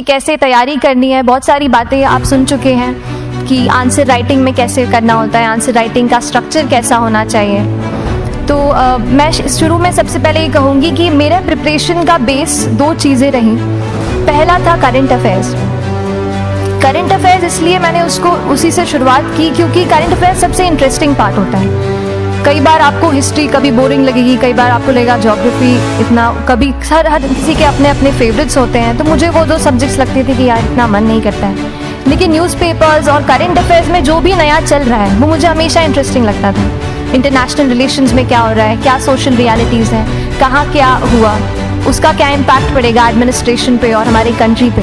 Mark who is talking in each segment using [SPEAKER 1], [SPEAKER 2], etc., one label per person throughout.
[SPEAKER 1] कैसे तैयारी करनी है, बहुत सारी बातें आप सुन चुके हैं कि आंसर राइटिंग में कैसे करना होता है, आंसर राइटिंग का स्ट्रक्चर कैसा होना चाहिए। तो मैं शुरू में सबसे पहले ये कहूँगी कि मेरा प्रिपरेशन का बेस दो चीज़ें रहीं। पहला था करंट अफेयर्स। करंट अफेयर्स इसलिए मैंने उसी से शुरुआत की क्योंकि करंट अफेयर्स सबसे इंटरेस्टिंग पार्ट होता है। कई बार आपको हिस्ट्री कभी बोरिंग लगेगी, कई बार आपको लगेगा ज्योग्राफी इतना, कभी हर किसी के अपने अपने फेवरेट्स होते हैं। तो मुझे वो दो सब्जेक्ट्स लगते थे कि यार इतना मन नहीं करता है, लेकिन न्यूज़पेपर्स और करंट अफेयर्स में जो भी नया चल रहा है वो मुझे हमेशा इंटरेस्टिंग लगता था। इंटरनेशनल रिलेशंस में क्या हो रहा है, क्या सोशल रियलिटीज़ हैं, कहाँ क्या हुआ, उसका क्या इम्पैक्ट पड़ेगा एडमिनिस्ट्रेशन पे और हमारी कंट्री पे,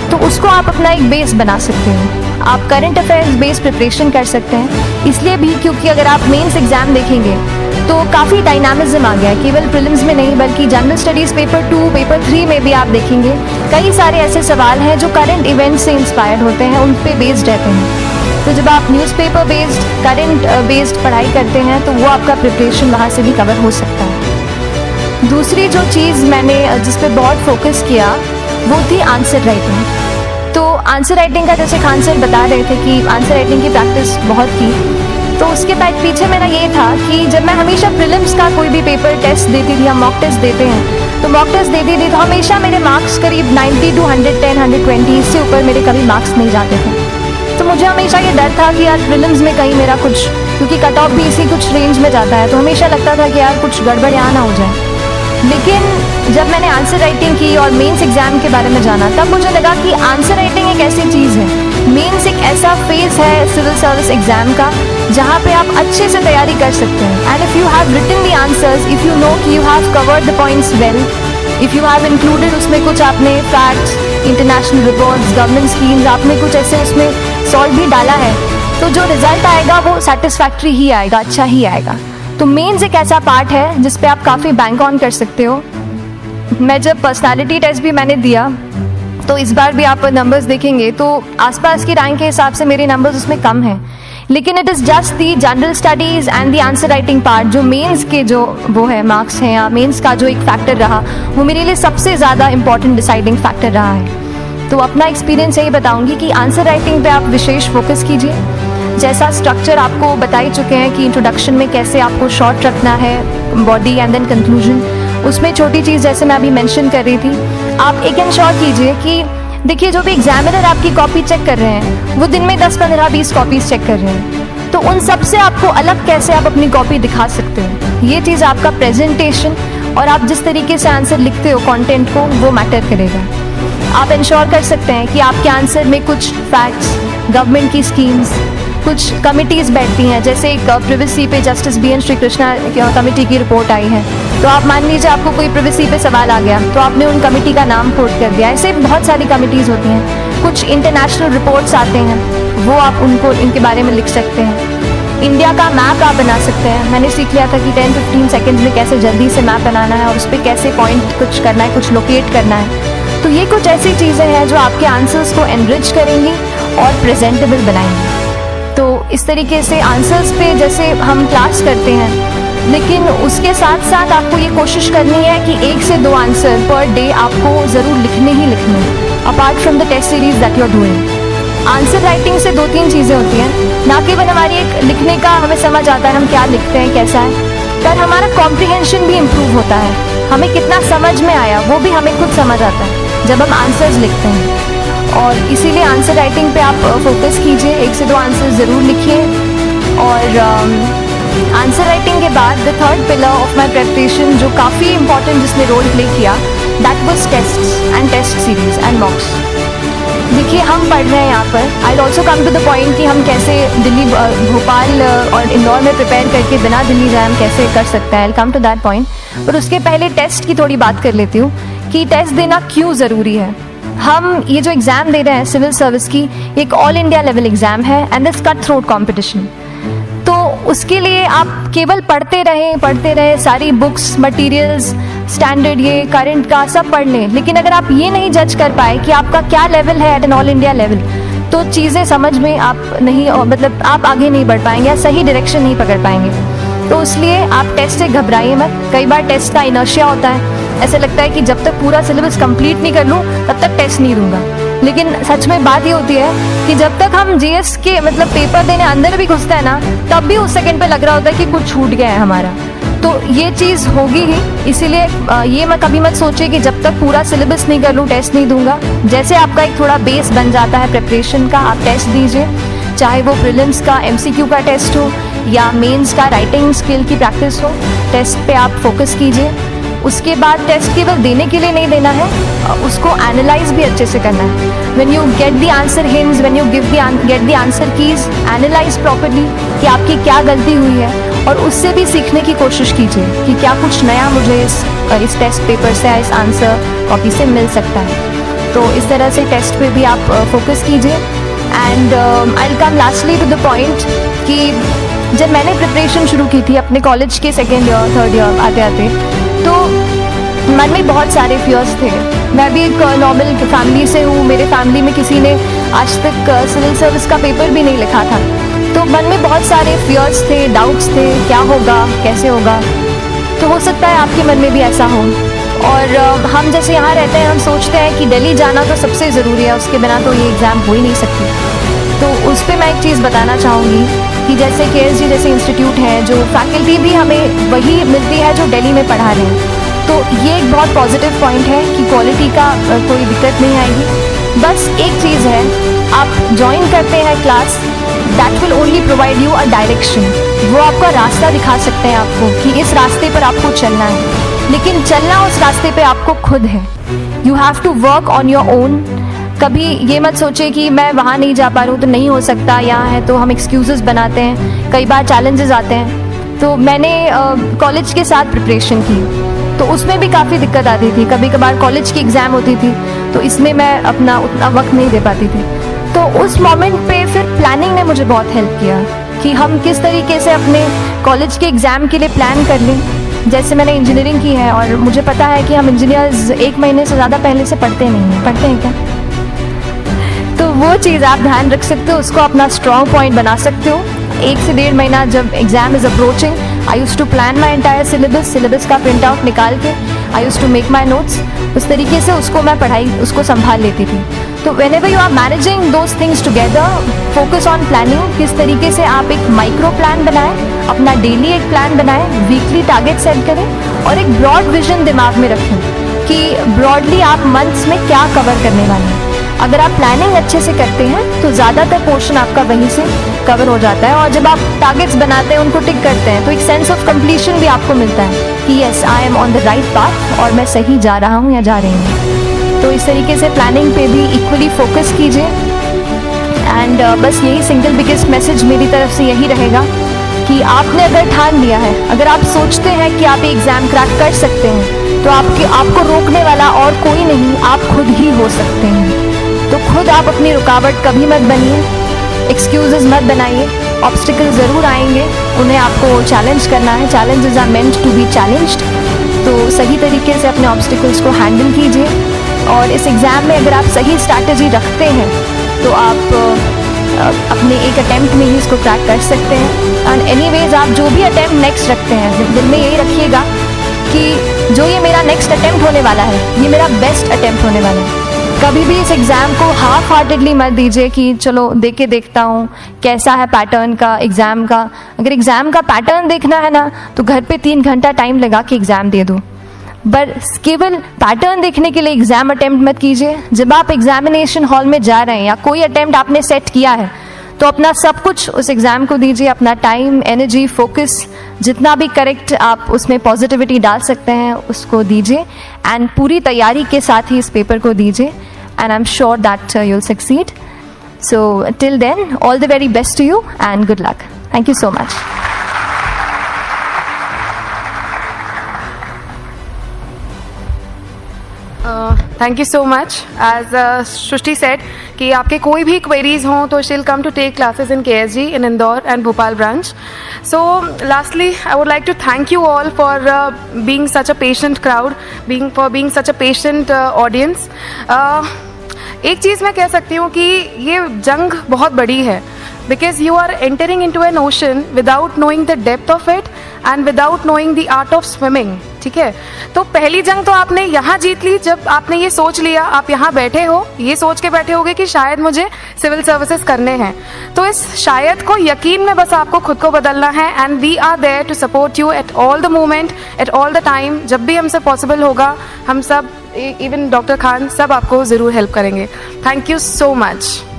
[SPEAKER 1] तो उसको आप अपना एक बेस बना सकते हो। आप करंट अफेयर्स बेस प्रिपरेशन कर सकते हैं, इसलिए भी क्योंकि अगर आप मेंस एग्जाम देखेंगे तो काफ़ी डायनामिज्म आ गया है, केवल प्रीलिम्स में नहीं बल्कि जनरल स्टडीज़ पेपर 2, पेपर 3 में भी आप देखेंगे कई सारे ऐसे सवाल हैं जो करंट इवेंट से इंस्पायर्ड होते हैं, उन पे बेस्ड रहते हैं। तो जब आप न्यूज़पेपर बेस्ड, करंट बेस्ड पढ़ाई करते हैं तो वो आपका प्रिपरेशन वहाँ से भी कवर हो सकता है। दूसरी जो चीज़ मैंने जिस पे बहुत फोकस किया वो थी आंसर राइटिंग। तो आंसर राइटिंग का जैसे खान सर बता रहे थे कि आंसर राइटिंग की प्रैक्टिस बहुत की, तो उसके पीछे मेरा ये था कि जब मैं हमेशा प्रीलिम्स का कोई भी पेपर टेस्ट देती थी, हम मॉक टेस्ट देते हैं, तो मॉक टेस्ट देती थी तो हमेशा मेरे मार्क्स करीब 90 to 110, 120 इससे ऊपर मेरे कभी मार्क्स नहीं जाते थे। तो मुझे हमेशा ये डर था कि यार प्रीलिम्स में कहीं मेरा कुछ, क्योंकि कट ऑफ भी इसी कुछ रेंज में जाता है, तो हमेशा लगता था कि यार कुछ गड़बड़ यहाँ ना हो जाए। लेकिन जब मैंने आंसर राइटिंग की और मेंस एग्जाम के बारे में जाना, तब मुझे लगा कि आंसर राइटिंग एक ऐसी चीज़ है, मेंस एक ऐसा फेज है सिविल सर्विस एग्जाम का जहाँ पे आप अच्छे से तैयारी कर सकते हैं। And if you have written the answers, if you know कि you have covered the points well, if you have included उसमें कुछ आपने facts, international reports, government schemes, आपने कुछ ऐसे उसमें सॉल्व भी डाला है, तो जो रिजल्ट आएगा वो सेटिस्फैक्ट्री ही आएगा, अच्छा ही आएगा। तो मेंस एक ऐसा पार्ट है जिस पे आप काफ़ी बैंक ऑन कर सकते हो। मैं जब पर्सनालिटी टेस्ट भी मैंने दिया तो इस बार भी आप नंबर्स देखेंगे तो आसपास की रैंक के हिसाब से मेरे नंबर्स उसमें कम हैं, लेकिन it is just the general studies and the answer writing part, जो मेंस के जो वो है मार्क्स हैं या मेंस का जो एक फैक्टर रहा, वो मेरे लिए सबसे ज़्यादा इंपॉर्टेंट डिसाइडिंग फैक्टर रहा है। तो अपना एक्सपीरियंस यही बताऊँगी कि आंसर राइटिंग पे आप विशेष फोकस कीजिए। जैसा स्ट्रक्चर आपको बता ही चुके हैं कि इंट्रोडक्शन में कैसे आपको शॉर्ट रखना है, बॉडी एंड देन कंक्लूजन, उसमें छोटी चीज़ जैसे मैं अभी मेंशन कर रही थी, आप एक एंश्योर कीजिए कि देखिए जो भी एग्जामिनर आपकी कॉपी चेक कर रहे हैं वो दिन में 10, 15, 20 कॉपीज़ चेक कर रहे हैं, तो उन सब से आपको अलग कैसे आप अपनी कॉपी दिखा सकते हो, ये चीज़ आपका प्रेजेंटेशन और आप जिस तरीके से आंसर लिखते हो कंटेंट को, वो मैटर करेगा। आप इंश्योर कर सकते हैं कि आपके आंसर में कुछ फैक्ट्स, गवर्नमेंट की स्कीम्स, कुछ कमिटीज़ बैठती हैं, जैसे एक प्रिवेसी पे justice BN Shri Krishna committee की रिपोर्ट आई है, तो आप मान लीजिए आपको कोई प्रिवेसी पे सवाल आ गया तो आपने उन कमेटी का नाम कोट कर दिया। ऐसे बहुत सारी कमिटीज़ होती हैं। कुछ इंटरनेशनल रिपोर्ट्स आते हैं, वो आप उनको इनके बारे में लिख सकते हैं। इंडिया का मैप आप बना सकते हैं। मैंने सीख लिया था कि 10-15 सेकेंड्स में कैसे जल्दी से मैप बनाना है और उस पर कैसे पॉइंट कुछ करना है, कुछ लोकेट करना है। तो ये कुछ ऐसी चीज़ें हैं जो आपके आंसर्स को एनरिच करेंगी और प्रेजेंटेबल बनाएंगी। तो इस तरीके से आंसर्स पे जैसे हम क्लास करते हैं, लेकिन उसके साथ साथ आपको ये कोशिश करनी है कि 1 से 2 आंसर पर डे आपको ज़रूर लिखने ही लिखने, apart from the test series that you are doing. Answer writing से 2-3 चीज़ें होती हैं, ना केवल हमारी एक लिखने का हमें समझ आता है हम क्या लिखते हैं कैसा है, पर हमारा कॉम्प्रिहेंशन भी इम्प्रूव होता है, हमें कितना समझ में आया वो भी हमें खुद समझ आता है जब हम आंसर्स लिखते हैं। और इसीलिए आंसर राइटिंग पे आप फोकस कीजिए, 1 से 2 आंसर ज़रूर लिखिए। और आंसर राइटिंग के बाद the third pillar of my preparation जो काफ़ी इंपॉर्टेंट जिसने रोल प्ले किया, that was tests and test series and mocks. देखिए हम पढ़ रहे हैं यहाँ पर, I also come to the point कि हम कैसे दिल्ली, भोपाल और इंदौर में प्रिपेयर करके बिना दिल्ली जाए हम कैसे कर सकते हैं, आई कम टू दैट पॉइंट। पर उसके पहले टेस्ट की थोड़ी बात कर लेती हूँ कि टेस्ट देना क्यों ज़रूरी है। हम ये जो एग्ज़ाम दे रहे हैं सिविल सर्विस की, एक ऑल इंडिया लेवल एग्ज़ाम है and this cut throat competition. तो उसके लिए आप केवल पढ़ते रहे सारी बुक्स, मटेरियल्स, स्टैंडर्ड, ये करंट का सब पढ़ लें, लेकिन अगर आप ये नहीं जज कर पाए कि आपका क्या लेवल है at an all India level, तो चीज़ें समझ में आप नहीं, मतलब आप आगे नहीं बढ़ पाएंगे या सही डायरेक्शन नहीं पकड़ पाएंगे। तो इसलिए आप टेस्ट से घबराइए मत। कई बार टेस्ट का इनर्शिया होता है ऐसे लगता है कि जब तक पूरा सिलेबस कंप्लीट नहीं कर लूँ तब तक टेस्ट नहीं दूंगा। लेकिन सच में बात ये होती है कि जब तक हम जीएस के मतलब पेपर देने अंदर भी घुसते हैं ना, तब भी उस सेकंड पे लग रहा होता है कि कुछ छूट गया है हमारा। तो ये चीज़ होगी ही, इसीलिए ये मैं कभी मत सोचिए कि जब तक पूरा सिलेबस नहीं कर लूँ टेस्ट नहीं दूंगा। जैसे आपका एक थोड़ा बेस बन जाता है प्रिपरेशन का, आप टेस्ट दीजिए, चाहे वो प्रीलिम्स का एमसीक्यू का टेस्ट हो या मेंस का राइटिंग स्किल की प्रैक्टिस हो, टेस्ट पे आप फोकस कीजिए। उसके बाद टेस्ट केवल देने के लिए नहीं देना है, उसको एनालाइज भी अच्छे से करना है। When you get the answer hints, when you get the answer keys, analyse properly कि आपकी क्या गलती हुई है, और उससे भी सीखने की कोशिश कीजिए कि क्या कुछ नया मुझे इस टेस्ट पेपर से या इस आंसर कॉपी से मिल सकता है। तो इस तरह से टेस्ट पे भी आप फोकस कीजिए। And I will come lastly to the point कि जब मैंने प्रिपरेशन शुरू की थी अपने कॉलेज के सेकेंड ईयर थर्ड ईयर आते आते, तो मन में बहुत सारे फियर्स थे। मैं भी एक नॉर्मल फैमिली से हूँ, मेरे फैमिली में किसी ने आज तक सिविल सर्विस का पेपर भी नहीं लिखा था। तो मन में बहुत सारे फियर्स थे, डाउट्स थे, क्या होगा, कैसे होगा। तो हो सकता है आपके मन में भी ऐसा हो। और हम जैसे यहाँ रहते हैं, हम सोचते हैं कि दिल्ली जाना तो सबसे ज़रूरी है, उसके बिना तो ये एग्ज़ाम हो ही नहीं सकती। तो उस पर मैं एक चीज़ बताना चाहूँगी कि जैसे KSG जैसे इंस्टीट्यूट है, जो फैकल्टी भी हमें वही मिलती है जो दिल्ली में पढ़ा रहे हैं। तो ये एक बहुत पॉजिटिव पॉइंट है कि क्वालिटी का कोई दिक्कत नहीं आएगी। बस एक चीज़ है, आप ज्वाइन करते हैं class, that will only provide you a direction. वो आपका रास्ता दिखा सकते हैं आपको कि इस रास्ते पर आपको चलना है, लेकिन चलना उस रास्ते पे आपको खुद है। You have to work on your own. कभी ये मत सोचे कि मैं वहाँ नहीं जा पा रहा हूँ तो नहीं हो सकता, यहाँ है तो हम एक्सक्यूज़ेस बनाते हैं। कई बार चैलेंजेस आते हैं। तो मैंने कॉलेज के साथ प्रिपरेशन की, तो उसमें भी काफ़ी दिक्कत आती थी। कभी कभार कॉलेज की एग्ज़ाम होती थी तो इसमें मैं अपना उतना वक्त नहीं दे पाती थी। तो उस मोमेंट पे फिर प्लानिंग ने मुझे बहुत हेल्प किया कि हम किस तरीके से अपने कॉलेज के एग्ज़ाम के लिए प्लान कर लें। जैसे मैंने इंजीनियरिंग की है और मुझे पता है कि हम इंजीनियर्स 1 महीने से ज़्यादा पहले से पढ़ते नहीं हैं। पढ़ते हैं क्या? तो वो चीज़ आप ध्यान रख सकते हो, उसको अपना स्ट्रॉन्ग पॉइंट बना सकते हो। 1 से 1.5 महीना जब exam is approaching, I use to plan my entire syllabus का प्रिंट आउट निकाल के I use to make my notes. उस तरीके से उसको मैं उसको संभाल लेती थी। तो whenever you are managing those things together, focus on planning. किस तरीके से आप एक माइक्रो प्लान बनाएं, अपना डेली एक प्लान बनाएं, वीकली टारगेट सेट करें और एक ब्रॉड विजन दिमाग में रखें कि ब्रॉडली आप मंथ्स में क्या कवर करने वाले हैं। अगर आप प्लानिंग अच्छे से करते हैं तो ज़्यादातर पोर्शन आपका वहीं से कवर हो जाता है। और जब आप टारगेट्स बनाते हैं, उनको टिक करते हैं, तो एक सेंस ऑफ कंप्लीशन भी आपको मिलता है कि yes, I am on the right path और मैं सही जा रहा हूँ या जा रही हूँ। तो इस तरीके से प्लानिंग पे भी इक्वली फोकस कीजिए। एंड बस यही सिंगल बिगेस्ट मैसेज मेरी तरफ से यही रहेगा कि आपने अगर ठान लिया है, अगर आप सोचते हैं कि आप एग्ज़ाम क्रैक कर सकते हैं, तो आपको रोकने वाला और कोई नहीं, आप खुद ही हो सकते हैं। तो खुद आप अपनी रुकावट कभी मत बनिए, एक्सक्यूजेस मत बनाइए। ऑब्स्टिकल ज़रूर आएंगे, उन्हें आपको चैलेंज करना है। Challenges are meant to be challenged. तो सही तरीके से अपने ऑब्स्टिकल्स को हैंडल कीजिए। और इस एग्ज़ाम में अगर आप सही स्ट्रैटेजी रखते हैं तो आप अपने एक अटैम्प्ट में ही इसको क्रैक कर सकते हैं। एंड एनीवेज, आप जो भी अटैम्प्ट नेक्स्ट रखते हैं, दिल में यही रखिएगा कि जो ये मेरा नेक्स्ट अटैम्प्ट होने वाला है, ये मेरा बेस्ट अटैम्प्ट होने वाला है। कभी भी इस एग्ज़ाम को हाफ हार्टेडली मत दीजिए कि चलो देख के देखता हूँ कैसा है पैटर्न का एग्ज़ाम का। अगर एग्ज़ाम का पैटर्न देखना है ना, तो घर पे 3 घंटा टाइम लगा के एग्ज़ाम दे दो। बस केवल पैटर्न देखने के लिए एग्ज़ाम अटेम्प्ट मत कीजिए। जब आप एग्जामिनेशन हॉल में जा रहे हैं या कोई अटेम्प्ट आपने सेट किया है, तो अपना सब कुछ उस एग्ज़ाम को दीजिए। अपना टाइम, एनर्जी, फोकस, जितना भी करेक्ट आप उसमें पॉजिटिविटी डाल सकते हैं उसको दीजिए। एंड पूरी तैयारी के साथ ही इस पेपर को दीजिए। And I am sure that you will succeed. So till then, all the very best to you and good luck. Thank you so much.
[SPEAKER 2] Thank you so much. As Srishti said कि आपके कोई भी queries हों तो she'll come to take classes in KSG in Indore and Bhopal branch. So lastly, I would like to thank you all for being such a patient crowd, for being such a patient audience. एक चीज़ मैं कह सकती हूँ कि ये जंग बहुत बड़ी है, because you are entering into an ocean without knowing the depth of it and without knowing the art of swimming. ठीक है। तो पहली जंग तो आपने यहाँ जीत ली जब आपने ये सोच लिया, आप यहाँ बैठे हो, ये सोच के बैठे होगे कि शायद मुझे सिविल सर्विसेज करने हैं। तो इस शायद को यकीन में बस आपको खुद को बदलना है, and we are there to support you at all the moment, at all the time. जब भी हमसे पॉसिबल होगा हम सब, इवन डॉक्टर खान, सब आपको ज़रूर हेल्प करेंगे। Thank you so much.